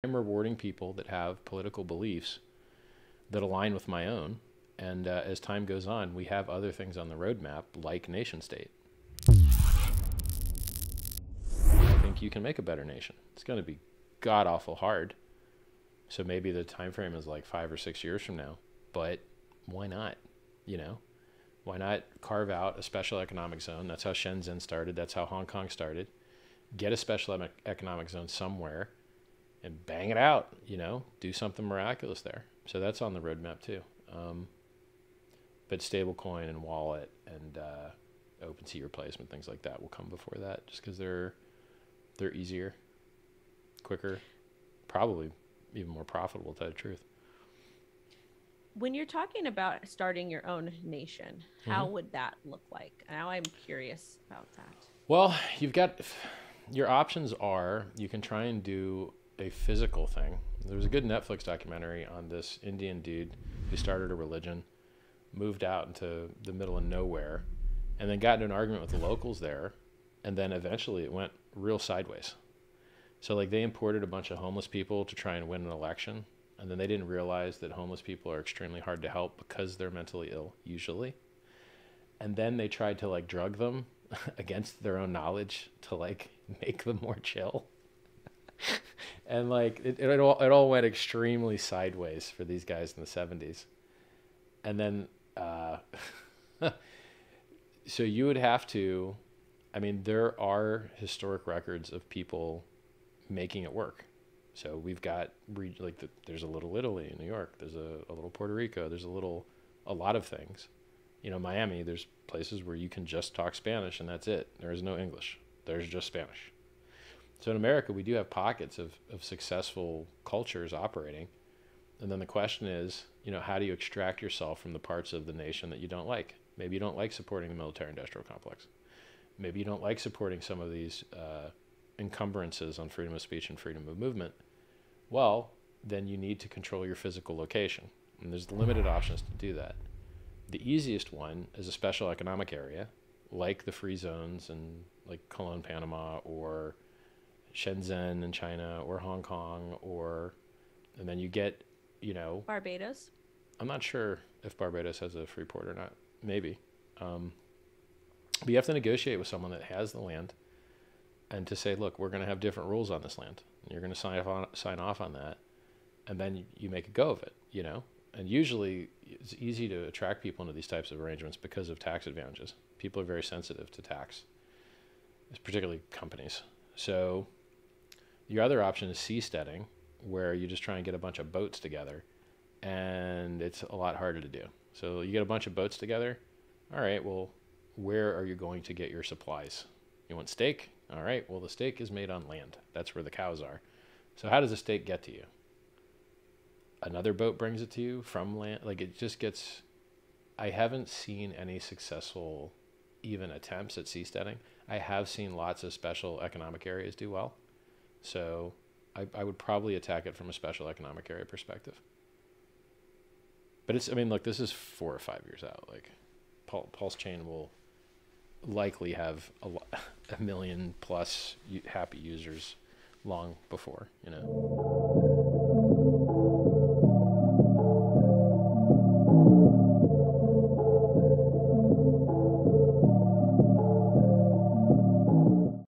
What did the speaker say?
I'm rewarding people that have political beliefs that align with my own. And as time goes on, we have other things on the roadmap, like nation state. I think you can make a better nation. It's going to be god awful hard. So maybe the time frame is like 5 or 6 years from now. But why not? You know, why not carve out a special economic zone? That's how Shenzhen started. That's how Hong Kong started. Get a special economic zone somewhere and bang it out, you know, do something miraculous there. So that's on the roadmap too. But stablecoin and wallet and OpenSea replacement, things like that will come before that, just because they're easier, quicker, probably even more profitable, to tell you the truth. When you're talking about starting your own nation, how would that look like? Now I'm curious about that. Well, you've got, your options are, you can try and do a physical thing. There was a good Netflix documentary on this Indian dude who started a religion, moved out into the middle of nowhere, and then got into an argument with the locals there, and then eventually it went real sideways. So like they imported a bunch of homeless people to try and win an election, and then they didn't realize that homeless people are extremely hard to help because they're mentally ill, usually. And then they tried to like drug them against their own knowledge to like make them more chill. And like it all went extremely sideways for these guys in the 70s. And then so you would have to, I mean, there are historic records of people making it work. So we've got there's a little Italy in New York, there's a little Puerto Rico, there's a lot of things. You know, Miami, there's places where you can just talk Spanish and that's it. There is no English. There's just Spanish. So in America, we do have pockets of successful cultures operating. And then the question is, you know, how do you extract yourself from the parts of the nation that you don't like? Maybe you don't like supporting the military-industrial complex. Maybe you don't like supporting some of these encumbrances on freedom of speech and freedom of movement. Well, then you need to control your physical location. And there's limited options to do that. The easiest one is a special economic area, like the free zones and like Cologne, Panama, or Shenzhen in China, or Hong Kong, and then you get, you know, Barbados. I'm not sure if Barbados has a free port or not. Maybe. But you have to negotiate with someone that has the land and to say, look, we're going to have different rules on this land. And you're going to sign off on that. And then you make a go of it, you know. And usually it's easy to attract people into these types of arrangements because of tax advantages. People are very sensitive to tax, particularly companies. So your other option is seasteading, where you just try and get a bunch of boats together, and it's a lot harder to do. So you get a bunch of boats together. All right, well, where are you going to get your supplies? You want steak? All right, well, the steak is made on land. That's where the cows are. So how does the steak get to you? Another boat brings it to you from land. Like it just gets, I haven't seen any successful even attempts at seasteading. I have seen lots of special economic areas do well. So I would probably attack it from a special economic area perspective. But it's, I mean, look, this is 4 or 5 years out. Like PulseChain will likely have a million plus happy users long before, you know.